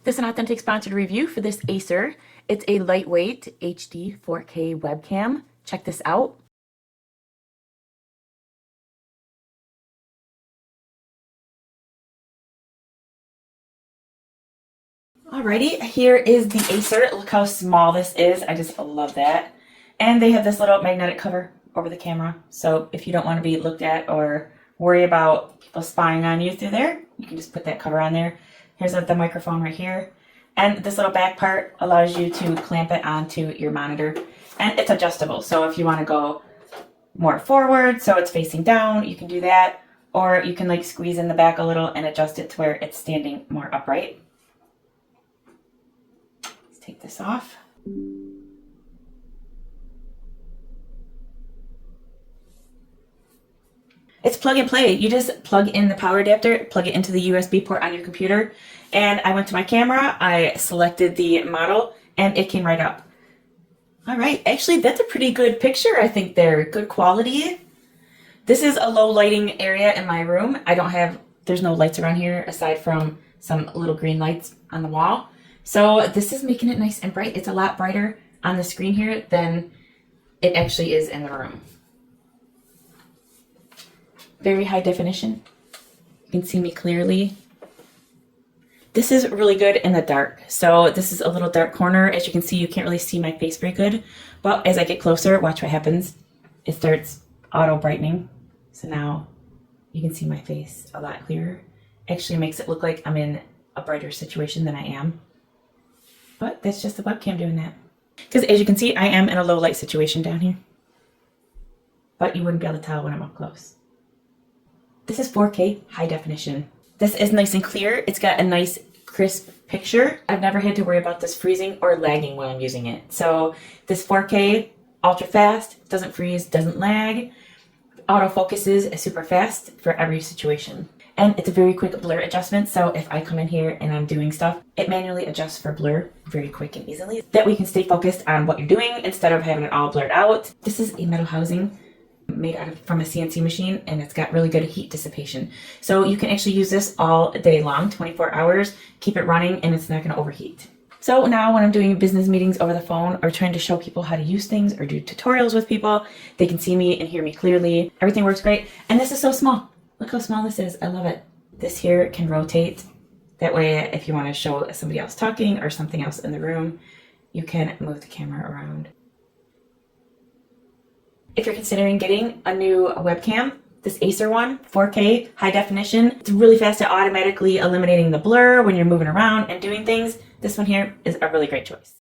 This is an authentic sponsored review for this Acer. It's a lightweight HD 4K webcam. Check this out. Alrighty, here is the Acer. Look how small this is. I just love that. And they have this little magnetic cover over the camera. So if you don't want to be looked at or worry about people spying on you through there, you can just put that cover on there. Here's the microphone right here. And this little back part allows you to clamp it onto your monitor. And it's adjustable. So if you want to go more forward so it's facing down, you can do that. Or you can like squeeze in the back a little and adjust it to where it's standing more upright. Let's take this off. It's plug and play. You just plug in the power adapter, plug it into the USB port on your computer, and I went to my camera, I selected the model, and it came right up. All right, actually that's a pretty good picture, I think there. Good quality. This is a low lighting area in my room. There's no lights around here aside from some little green lights on the wall. So this is making it nice and bright. It's a lot brighter on the screen here than it actually is in the room. Very high definition. You can see me clearly. This is really good in the dark. So this is a little dark corner. As you can see, you can't really see my face very good. But as I get closer, watch what happens. It starts auto brightening. So now you can see my face a lot clearer. Actually makes it look like I'm in a brighter situation than I am. But that's just the webcam doing that. Because as you can see, I am in a low light situation down here. But you wouldn't be able to tell when I'm up close. This is 4K high definition. This is nice and clear. It's got a nice crisp picture. I've never had to worry about this freezing or lagging while I'm using it. So this 4K ultra fast, doesn't freeze, doesn't lag. Autofocuses super fast for every situation. And it's a very quick blur adjustment. So if I come in here and I'm doing stuff, it manually adjusts for blur very quick and easily. That way you can stay focused on what you're doing instead of having it all blurred out. This is a metal housing made from a CNC machine, and it's got really good heat dissipation. So you can actually use this all day long, 24 hours, keep it running, and it's not going to overheat. So now when I'm doing business meetings over the phone or trying to show people how to use things or do tutorials with people, they can see me and hear me clearly. Everything works great. And this is so small. Look how small this is. I love it. This here can rotate. That way, if you want to show somebody else talking or something else in the room, you can move the camera around. If you're considering getting a new webcam, this Acer one, 4K, high definition, it's really fast at automatically eliminating the blur when you're moving around and doing things. This one here is a really great choice.